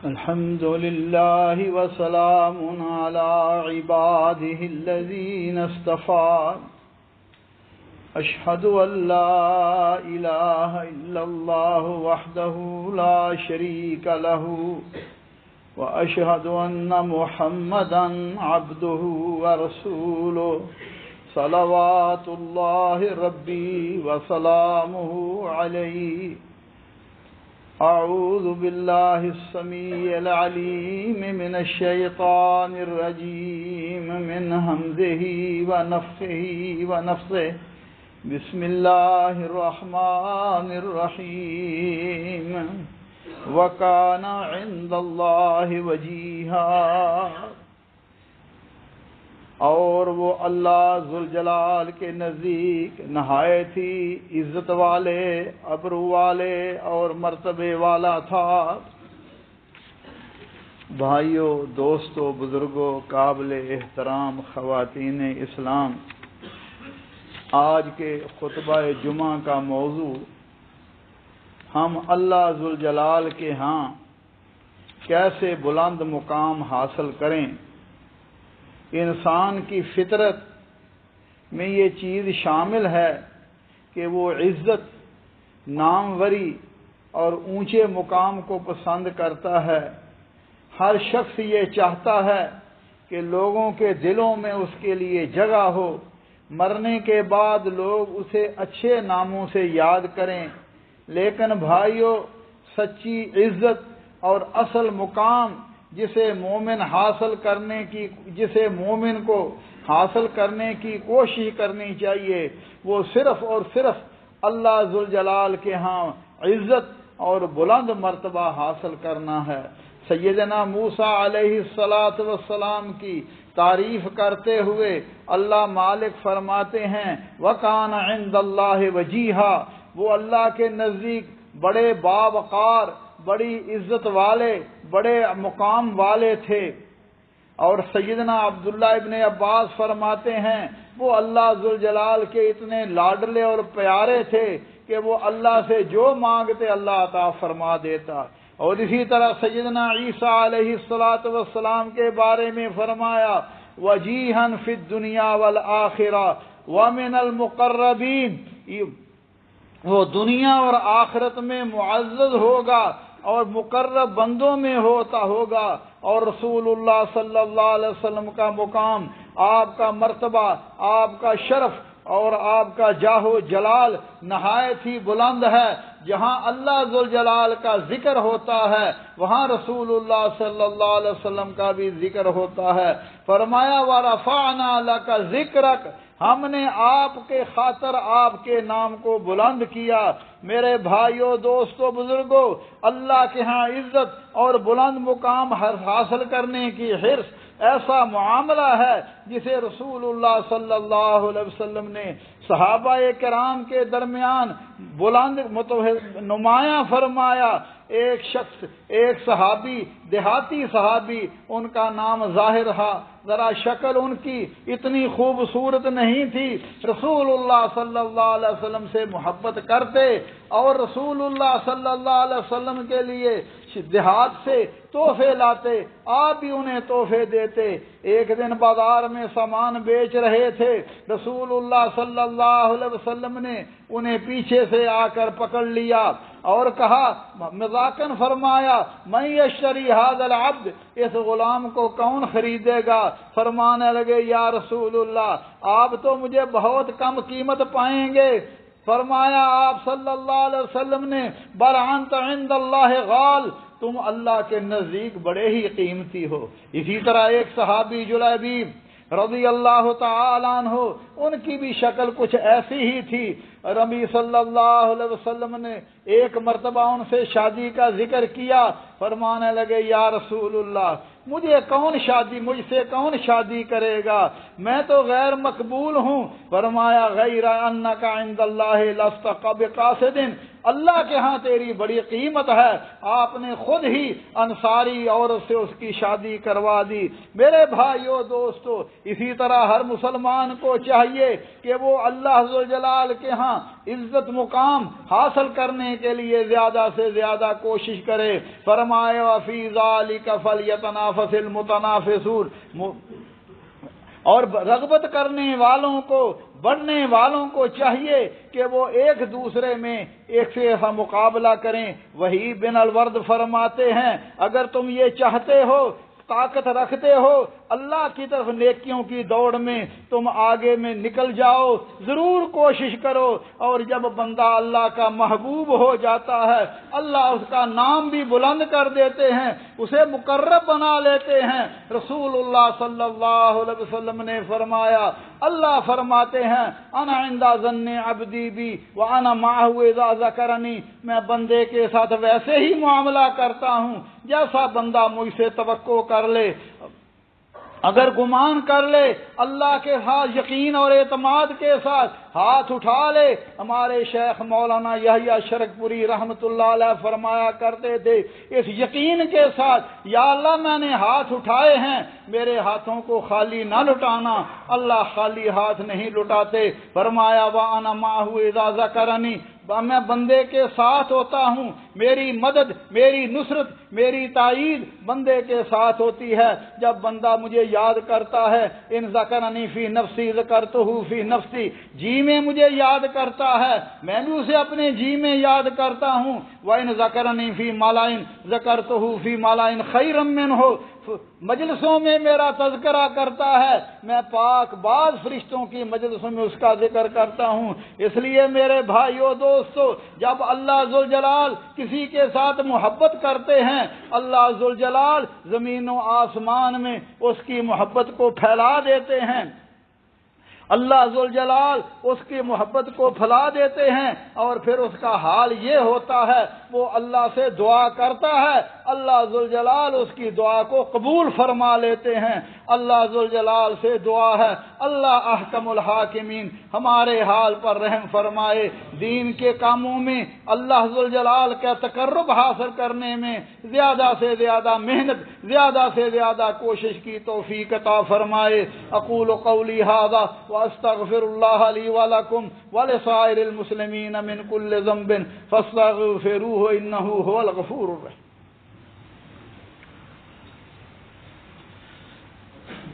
الحمد لله وسلام على عباده الذين اصطفى أشهد أن لا إله إلا الله وحده لا شريك له وأشهد أن محمدا عبده ورسوله صلوات الله ربي وسلامه عليه. أعوذ بالله السميع العليم من الشيطان الرجيم من همزه ونفخه ونفثه. بسم الله الرحمن الرحيم. وكان عند الله وجيها. اور وہ اللہ ذوالجلال کے نزدیک نہایت ہی عزت والے، ابرو والے اور مرتبے والا تھا. بھائیوں، دوستوں، بزرگوں، قابل احترام خواتین اسلام، آج کے خطبہ جمعہ کا موضوع ہم اللہ ذوالجلال کے ہاں کیسے بلند مقام حاصل کریں. انسان کی فطرت میں یہ چیز شامل ہے کہ وہ عزت، ناموری اور اونچے مقام کو پسند کرتا ہے. ہر شخص یہ چاہتا ہے کہ لوگوں کے دلوں میں اس کے لیے جگہ ہو، مرنے کے بعد لوگ اسے اچھے ناموں سے یاد کریں. لیکن بھائیوں، سچی عزت اور اصل مقام جسے مومن کو حاصل کرنے کی کوشش کرنی چاہیے، وہ صرف اور صرف اللہ ذوالجلال کے ہاں عزت اور بلند مرتبہ حاصل کرنا ہے. سیدنا موسیٰ علیہ السلام کی تعریف کرتے ہوئے اللہ مالک فرماتے ہیں وَكَانَ عِندَ اللَّهِ وَجِيهًا. وہ اللہ کے نزدیک بڑے باوقار، بڑی عزت والے، بڑے مقام والے تھے. اور سیدنا عبداللہ ابن عباس فرماتے ہیں وہ اللہ ذوالجلال کے اتنے لاڈلے اور پیارے تھے کہ وہ اللہ سے جو مانگتے اللہ عطا فرما دیتا. اور اسی طرح سیدنا عیسیٰ علیہ السلام کے بارے میں فرمایا وجیہن فی الدنیا والآخرہ ومن المقربین. وہ دنیا اور آخرت میں معزز ہوگا اور مقرب بندوں میں ہوگا. اور رسول اللہ صلی اللہ علیہ وسلم کا مقام، آپ کا مرتبہ، آپ کا شرف اور آپ کا جاہ و جلال نہایت ہی بلند ہے. جہاں اللہ ذوالجلال کا ذکر ہوتا ہے وہاں رسول اللہ صلی اللہ علیہ وسلم کا بھی ذکر ہوتا ہے. فرمایا وَرَفَعْنَا لَكَ ذِكْرَكَ. ہم نے آپ کے خاطر آپ کے نام کو بلند کیا. میرے بھائیوں، دوستوں، بزرگوں، اللہ کے ہاں عزت اور بلند مقام حاصل کرنے کی حرص ایسا معاملہ ہے جسے رسول اللہ صلی اللہ علیہ وسلم نے صحابہ کرام کے درمیان بلند نمایاں فرمایا. ایک صحابی، دیہاتی صحابی، ان کا نام ظاہر تھا. ذرا شکل ان کی اتنی خوبصورت نہیں تھی. رسول اللہ صلی اللہ علیہ وسلم سے محبت کرتے اور رسول اللہ صلی اللہ علیہ وسلم کے لیے دیہات سے تحفے لاتے. آپ بھی انہیں تحفے دیتے. ایک دن بازار میں سامان بیچ رہے تھے. رسول اللہ صلی اللہ علیہ وسلم نے انہیں پیچھے سے آ کر پکڑ لیا اور کہا، مذاقاً فرمایا، من یشتری ھذا العبد. اس غلام کو کون خریدے گا؟ فرمانے لگے یا رسول اللہ، آپ تو مجھے بہت کم قیمت پائیں گے. فرمایا آپ صلی اللہ علیہ وسلم نے بل انت عند اللہ غال. تم اللہ کے نزدیک بڑے ہی قیمتی ہو. اسی طرح ایک صحابی جلیبیب رضی اللہ تعالی عنہ، ان کی بھی شکل کچھ ایسی ہی تھی. نبی صلی اللہ علیہ وسلم نے ایک مرتبہ ان سے شادی کا ذکر کیا. فرمانے لگے یا رسول اللہ، مجھ سے کون شادی کرے گا؟ میں تو غیر مقبول ہوں. فرمایا غیر انک عند اللہ لست بقاصد. اللہ کے ہاں تیری بڑی قیمت ہے. آپ نے خود ہی انصاری عورت سے اس کی شادی کروا دی. میرے بھائیوں، دوستو، اسی طرح ہر مسلمان کو چاہیے کہ وہ اللہ ذوالجلال کے ہاں ہاں عزت مقام حاصل کرنے کے لیے زیادہ سے زیادہ کوشش کرے۔ فرمایا وَفِي ذَلِكَ فَلْيَتَنَافَسِ الْمُتَنَافِسُونَ، اور رغبت کرنے والوں کو، بڑھنے والوں کو چاہیے کہ وہ ایک دوسرے میں ایک سے ایسا مقابلہ کریں۔ وہی بن الورد فرماتے ہیں اگر تم یہ چاہتے ہو، طاقت رکھتے ہو اللہ کی طرف نیکیوں کی دوڑ میں، تم آگے میں نکل جاؤ، ضرور کوشش کرو۔ اور جب بندہ اللہ کا محبوب ہو جاتا ہے، اللہ اس کا نام بھی بلند کر دیتے ہیں، اسے مقرب بنا لیتے ہیں۔ رسول اللہ صلی اللہ علیہ وسلم نے فرمایا، اللہ فرماتے ہیں انا عند ظن عبدی بی وانا معه اذا ذکرنی، میں بندے کے ساتھ ویسے ہی معاملہ کرتا ہوں جیسا بندہ مجھ سے توقع کر لے، اگر گمان کر لے، اللہ کے ساتھ یقین اور اعتماد کے ساتھ ہاتھ اٹھا لے۔ ہمارے شیخ مولانا یحییٰ شرک پوری رحمت اللہ علیہ فرمایا کرتے تھے اس یقین کے ساتھ، یا اللہ میں نے ہاتھ اٹھائے ہیں، میرے ہاتھوں کو خالی نہ لٹانا۔ اللہ خالی ہاتھ نہیں لٹاتے۔ فرمایا وَأَنَا مَعَهُ إِذَا ذَكَرَنِي، میں بندے کے ساتھ ہوتا ہوں، میری مدد، میری نصرت، میری تائید بندے کے ساتھ ہوتی ہے جب بندہ مجھے یاد کرتا ہے۔ ان ذکرنی فی نفسی ذکرتہ فی نفسی، جی میں مجھے یاد کرتا ہے میں بھی اسے اپنے جی میں یاد کرتا ہوں۔ وَإِن ذَكَرَنِي فِي مَلَئٍ ذَكَرْتُهُ فِي مَلَئٍ خَيْرًا مِّنْهُ، مجلسوں میں میرا تذکرہ کرتا ہے، میں پاک باز فرشتوں کی مجلسوں میں اس کا ذکر کرتا ہوں۔ اس لیے میرے بھائیو دوستو، جب اللہ ذوالجلال کسی کے ساتھ محبت کرتے ہیں، اللہ ذوالجلال زمین و آسمان میں اس کی محبت کو پھیلا دیتے ہیں، اللہ ذوالجلال اس کی محبت کو پھیلا دیتے ہیں، اور پھر اس کا حال یہ ہوتا ہے وہ اللہ سے دعا کرتا ہے، اللہ ذوالجلال اس کی دعا کو قبول فرما لیتے ہیں۔ اللہ ذوالجلال سے دعا ہے اللہ احکم الحاکمین ہمارے حال پر رحم فرمائے، دین کے کاموں میں اللہ ذوالجلال کا تقرب حاصل کرنے میں زیادہ سے زیادہ محنت، زیادہ سے زیادہ کوشش کی توفیق عطا فرمائے۔ اقول قولی ھذا واستغفر اللہ لی ولکم ولسائر المسلمین من کل ذنب فاستغفروہ انہ ھو الغفور الرحیم۔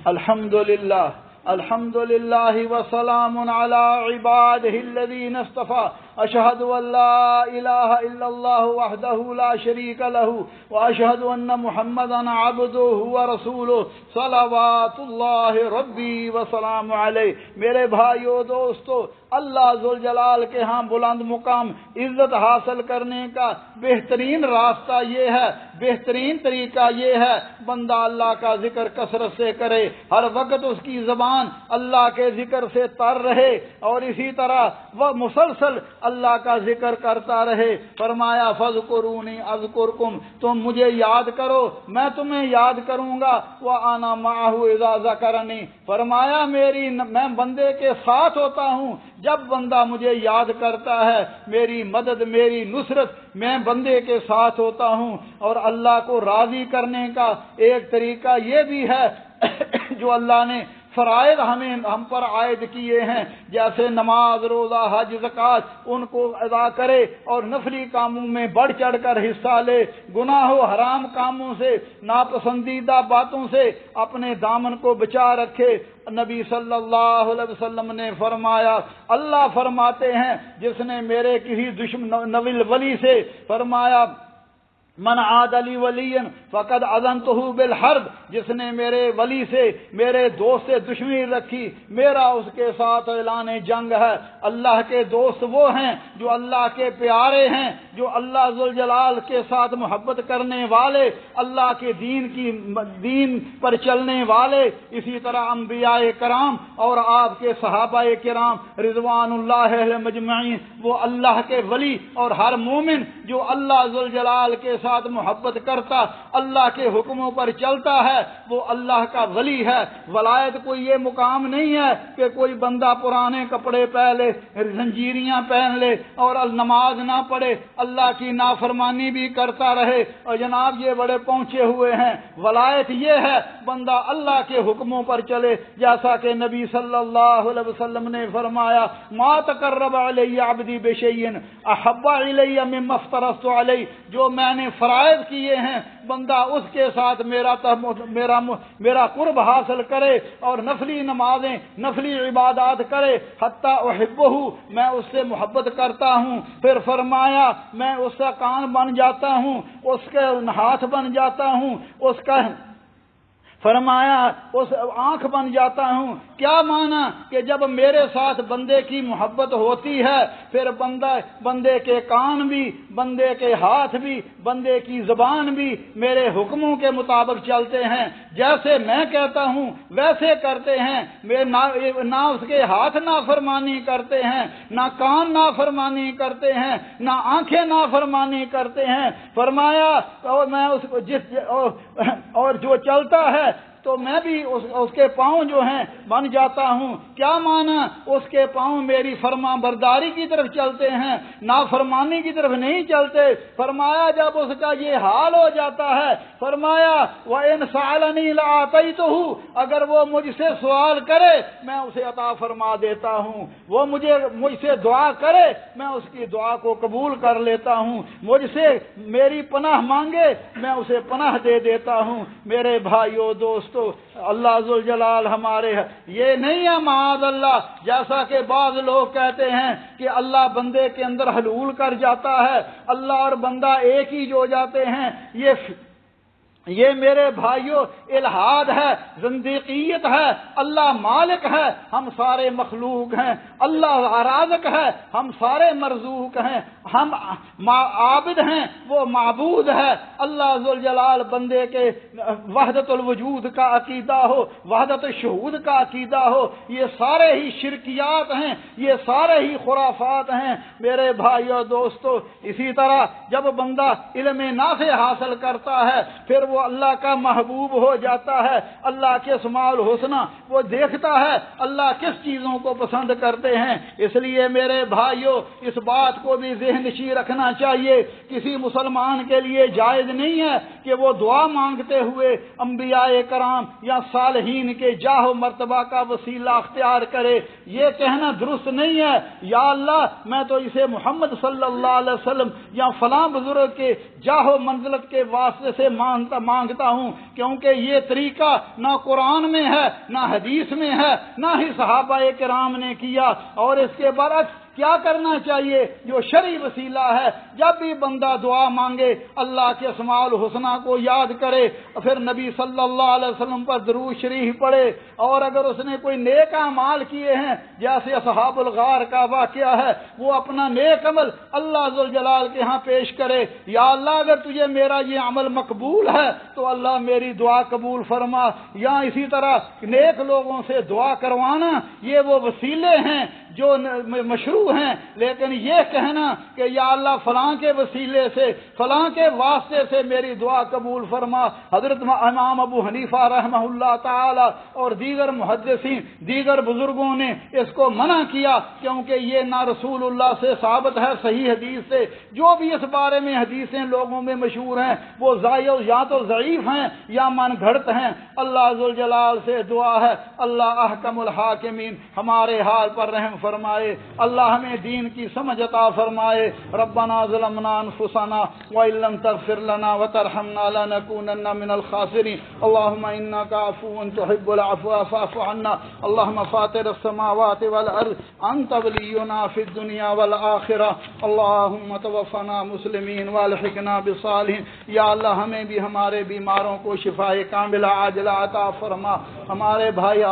الحمد للہ الحمد للہ وسلام علی عبادہ الذین اصطفیٰ، اشہد ان لا الہ الا اللہ وحدہ لا شریک لہ واشہد ان محمدا عبدہ ورسولہ صلوات اللہ ربی وسلام علیہ۔ میرے بھائیو دوستو، اللہ ذوالجلال کے ہاں بلند مقام عزت حاصل کرنے کا بہترین راستہ یہ ہے، بہترین طریقہ یہ ہے بندہ اللہ کا ذکر کثرت سے کرے، ہر وقت اس کی زبان اللہ کے ذکر سے تر رہے، اور اسی طرح وہ مسلسل اللہ کا ذکر کرتا رہے۔ فرمایا فاذکرونی اذکرکم، تم مجھے یاد کرو میں تمہیں یاد کروں گا۔ وَأَنَا مَعَهُ إِذَا ذَكَرَنِي، فرمایا میں بندے کے ساتھ ہوتا ہوں جب بندہ مجھے یاد کرتا ہے، میری مدد، میری نصرت، میں بندے کے ساتھ ہوتا ہوں۔ اور اللہ کو راضی کرنے کا ایک طریقہ یہ بھی ہے جو اللہ نے فرائض ہم پر عائد کیے ہیں، جیسے نماز، روزہ، حج، زکوٰۃ، ان کو ادا کرے اور نفلی کاموں میں بڑھ چڑھ کر حصہ لے، گناہ و حرام کاموں سے، ناپسندیدہ باتوں سے اپنے دامن کو بچا رکھے۔ نبی صلی اللہ علیہ وسلم نے فرمایا، اللہ فرماتے ہیں جس نے میرے کسی دشمن نویل ولی سے فرمایا من عاد لی ولی فقد اذنتہ بالحرب، جس نے میرے ولی سے، میرے دوست سے دشمنی رکھی، میرا اس کے ساتھ اعلان جنگ ہے۔ اللہ کے دوست وہ ہیں جو اللہ کے پیارے ہیں، جو اللہ ذوالجلال کے ساتھ محبت کرنے والے، اللہ کے دین پر چلنے والے، اسی طرح انبیاء کرام اور آپ کے صحابہ کرام رضوان اللہ علیہم مجمعین، وہ اللہ کے ولی اور ہر مومن جو اللہ ذوالجلال کے ساتھ محبت کرتا، اللہ کے حکموں پر چلتا ہے، وہ اللہ کا ولی ہے۔ ولایت کوئی یہ مقام نہیں ہے کہ کوئی بندہ پرانے کپڑے پہن لے، زنجیریاں پہن لے اور نماز نہ پڑھے، اللہ کی نافرمانی بھی کرتا رہے اور جناب یہ بڑے پہنچے ہوئے ہیں۔ ولایت یہ ہے بندہ اللہ کے حکموں پر چلے، جیسا کہ نبی صلی اللہ علیہ وسلم نے فرمایا ما تقرب علی عبدی بشیء احب الی مما افترضت علیہ، جو میں نے فرائض کیے ہیں بندہ اس کے ساتھ میرا قرب حاصل کرے اور نفلی نمازیں نفلی عبادات کرے، حتی احبہ، میں اس سے محبت کرتا ہوں۔ پھر فرمایا میں اس کا کان بن جاتا ہوں، اس کے ہاتھ بن جاتا ہوں، اس کا فرمایا اس آنکھ بن جاتا ہوں۔ کیا معنی کہ جب میرے ساتھ بندے کی محبت ہوتی ہے پھر بندے کے کان بھی، بندے کے ہاتھ بھی، بندے کی زبان بھی میرے حکموں کے مطابق چلتے ہیں، جیسے میں کہتا ہوں ویسے کرتے ہیں، نہ اس کے ہاتھ نافرمانی کرتے ہیں، نہ کان نافرمانی کرتے ہیں، نہ آنکھیں نافرمانی کرتے ہیں۔ فرمایا اور میں اس کو اور جو چلتا ہے تو میں بھی اس کے پاؤں جو ہیں بن جاتا ہوں۔ کیا معنی؟ اس کے پاؤں میری فرما برداری کی طرف چلتے ہیں، نافرمانی کی طرف نہیں چلتے۔ فرمایا جب اس کا یہ حال ہو جاتا ہے، فرمایا وَإِنْ سَأَلَنِي لَأَعْطَيْتُهُ، اگر وہ مجھ سے سوال کرے میں اسے عطا فرما دیتا ہوں، وہ مجھ سے دعا کرے میں اس کی دعا کو قبول کر لیتا ہوں، مجھ سے میری پناہ مانگے میں اسے پناہ دے دیتا ہوں۔ میرے بھائیو دوستو، اللہ ذوالجلال ہمارے یہ نہیں ہے معاذ اللہ جیسا کہ بعض لوگ کہتے ہیں کہ اللہ بندے کے اندر حلول کر جاتا ہے، اللہ اور بندہ ایک ہی جو جاتے ہیں۔ یہ میرے بھائیوں الہاد ہے، زندیقیت ہے۔ اللہ مالک ہے، ہم سارے مخلوق ہیں، اللہ رازق ہے، ہم سارے مرزوق ہیں، ہم عابد ہیں، وہ معبود ہے۔ اللہ ذوالجلال بندے کے وحدت الوجود کا عقیدہ ہو، وحدت الشہود کا عقیدہ ہو، یہ سارے ہی شرکیات ہیں، یہ سارے ہی خرافات ہیں میرے بھائیو دوستو۔ اسی طرح جب بندہ علم نافع حاصل کرتا ہے پھر وہ اللہ کا محبوب ہو جاتا ہے، اللہ کے اسماء الحسنی وہ دیکھتا ہے اللہ کس چیزوں کو پسند کرتے ہیں۔ اس لیے میرے بھائیو اس بات کو بھی ذہن نشین رکھنا چاہیے، کسی مسلمان کے لیے جائز نہیں ہے کہ وہ دعا مانگتے ہوئے انبیاء کرام یا صالحین کے جاہ و مرتبہ کا وسیلہ اختیار کرے۔ یہ کہنا درست نہیں ہے یا اللہ میں تو اسے محمد صلی اللہ علیہ وسلم یا فلاں بزرگ کے جاہ و منزلت کے واسطے سے مانگتا ہوں، کیونکہ یہ طریقہ نہ قرآن میں ہے، نہ حدیث میں ہے، نہ ہی صحابہ کرام نے کیا۔ اور اس کے برعکس کیا کرنا چاہیے؟ جو شرعی وسیلہ ہے، جب بھی بندہ دعا مانگے اللہ کے اسماء الحسنی کو یاد کرے، پھر نبی صلی اللہ علیہ وسلم پر درود شریف پڑھے، اور اگر اس نے کوئی نیک اعمال کیے ہیں جیسے اصحاب الغار کا واقعہ ہے، وہ اپنا نیک عمل اللہ ذوالجلال کے ہاں پیش کرے، یا اللہ اگر تجھے میرا یہ عمل مقبول ہے تو اللہ میری دعا قبول فرما۔ یا اسی طرح نیک لوگوں سے دعا کروانا یہ وہ وسیلے ہیں جو مشروع ہیں، لیکن یہ کہنا کہ یا اللہ فلاں کے وسیلے سے فلاں کے واسطے سے میری دعا قبول فرما، حضرت امام ابو حنیفہ رحمہ اللہ تعالی اور دیگر محدثین دیگر بزرگوں نے اس کو منع کیا، کیونکہ یہ نہ رسول اللہ سے ثابت ہے صحیح حدیث سے۔ جو بھی اس بارے میں حدیثیں لوگوں میں مشہور ہیں وہ یا تو ضعیف ہیں یا من گھڑت ہیں۔ اللہ ذوالجلال سے دعا ہے اللہ احکم الحاکمین ہمارے حال پر رحم فرمائے، اللہ ہمیں دین کی سمجھ عطا فرمائے۔ ربنا ظلمنا انفسنا وان لم تغفر لنا وترحمنا لنكونن من الخاسرين اللهم انك عفو تحب العفو فاعف عنا اللهم فاطر السماوات والارض انت ولينا في الدنيا والاخره اللهم توفنا مسلمين والحقنا بالصالحين۔ یا اللہ ہمیں بھی ہمارے بیماروں کو شفائے کاملہ عاجلہ عطا فرما، ہمارے بھائی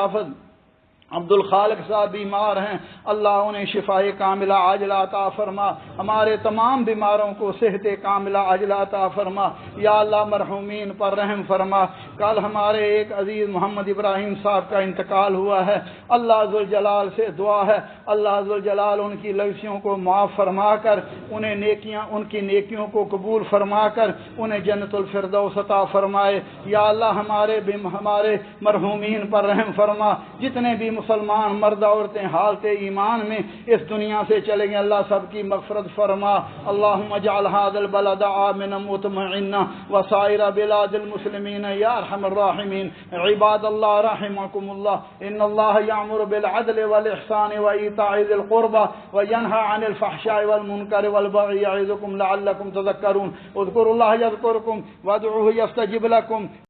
عبد الخالق صاحب بیمار ہیں، اللہ انہیں شفائے کاملہ عاجلہ عطا فرما، ہمارے تمام بیماروں کو صحت کاملہ عاجلہ عطا فرما، یا اللہ مرحومین پر رحم فرما۔ کل ہمارے ایک عزیز محمد ابراہیم صاحب کا انتقال ہوا ہے، اللہ ذوالجلال سے دعا ہے اللہ ذوالجلال ان کی لغزیوں کو معاف فرما کر ان کی نیکیوں کو قبول فرما کر انہیں جنت الفردوس عطا فرمائے۔ یا اللہ ہمارے مرحومین پر رحم فرما، جتنے بھی مسلمان مرد عورتیں حالت ایمان میں اس دنیا سے چلیں گے اللہ سب کی مغفرت فرما۔ اللہم اجعل هذا البلد آمنا مطمئنا وسائر بلاد المسلمین یا ارحم الراحمین۔ عباد اللہ رحمکم اللہ، ان اللہ یامر بالعدل والاحسان وایتاء ذی القربى وینہی عن الفحشاء والمنکر والبغی یعظکم لعلکم تذکرون۔ اذکروا اللہ یذکرکم وادعوہ یستجب لکم۔